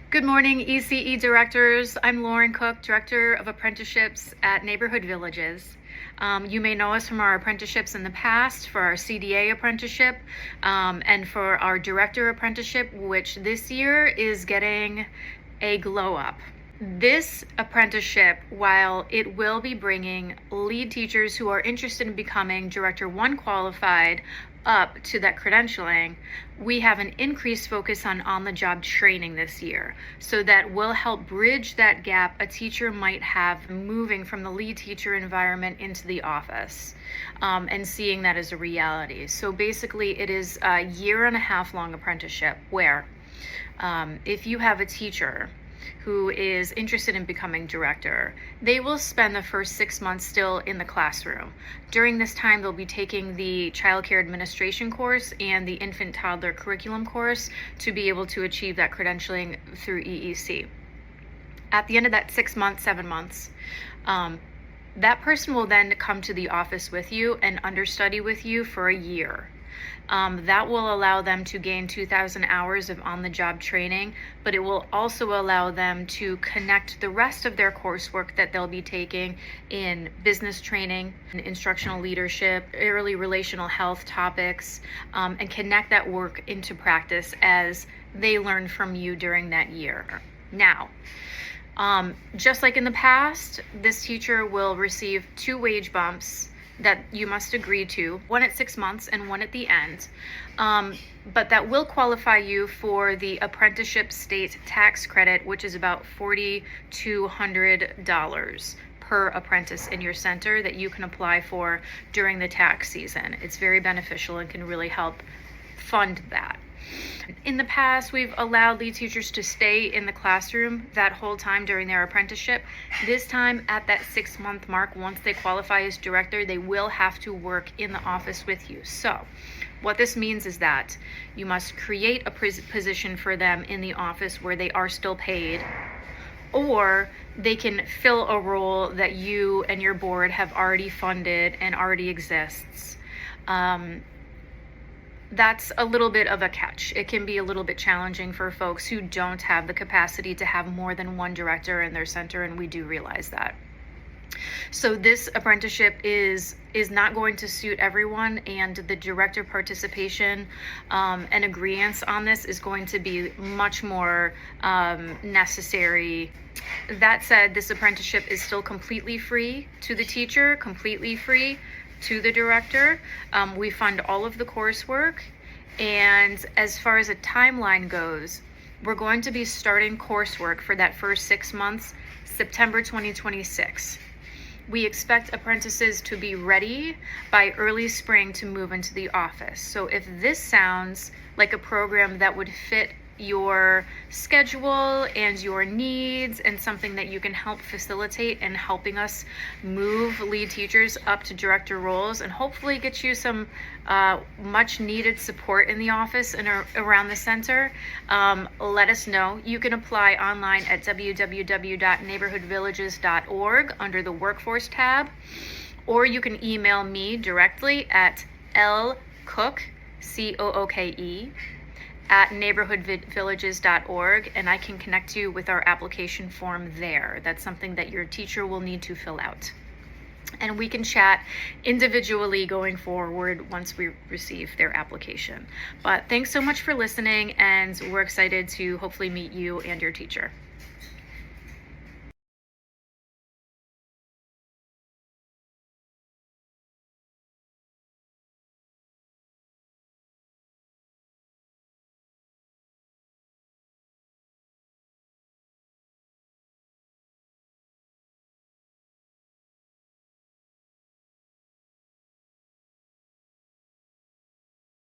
Good morning, ECE directors. I'm Lauren Cook, Director of Apprenticeships at Neighborhood Villages. You may know us from our apprenticeships in the past, for our CDA apprenticeship, and for our Director apprenticeship, which this year is getting a glow up. This apprenticeship, while it will be bringing lead teachers who are interested in becoming Director 1 qualified up to that credentialing, we have an increased focus on on-the-job training this year. So that will help bridge that gap a teacher might have moving from the lead teacher environment into the office, and seeing that as a reality. So basically it is a 1.5 year long apprenticeship where if you have a teacher who is interested in becoming director, they will spend the first 6 months still in the classroom. During this time, they'll be taking the child care administration course and the infant toddler curriculum course to be able to achieve that credentialing through EEC. At the end of that 6 months, 7 months, that person will then come to the office with you and understudy with you for a year. That will allow them to gain 2,000 hours of on-the-job training, but it will also allow them to connect the rest of their coursework that they'll be taking in business training, instructional leadership, early relational health topics, and connect that work into practice as they learn from you during that year. Now, just like in the past, this teacher will receive 2 wage bumps that you must agree to, one at 6 months and one at the end. But that will qualify you for the apprenticeship state tax credit, which is about $4,200 per apprentice in your center that you can apply for during the tax season. It's very beneficial and can really help fund that. In the past, we've allowed lead teachers to stay in the classroom that whole time during their apprenticeship. This time, at that 6 month mark, once they qualify as director, they will have to work in the office with you. So what this means is that you must create a position for them in the office where they are still paid, or they can fill a role that you and your board have already funded and already exists. That's a little bit of a catch. It can be a little bit challenging for folks who don't have the capacity to have more than one director in their center, and we do realize that. So this apprenticeship is not going to suit everyone, and the director participation and agreeance on this is going to be much more necessary. That said, this apprenticeship is still completely free to the teacher, completely free to the director. We fund all of the coursework, and as far as a timeline goes, we're going to be starting coursework for that first 6 months, September 2026. We expect apprentices to be ready by early spring to move into the office. So if this sounds like a program that would fit your schedule and your needs, and something that you can help facilitate in helping us move lead teachers up to director roles and hopefully get you some much needed support in the office and around the center, let us know. You can apply online at www.neighborhoodvillages.org under the workforce tab, or you can email me directly at lcooke, COOKE, at neighborhoodvillages.org, and I can connect you with our application form there. That's something that your teacher will need to fill out. And we can chat individually going forward once we receive their application. But thanks so much for listening, and we're excited to hopefully meet you and your teacher.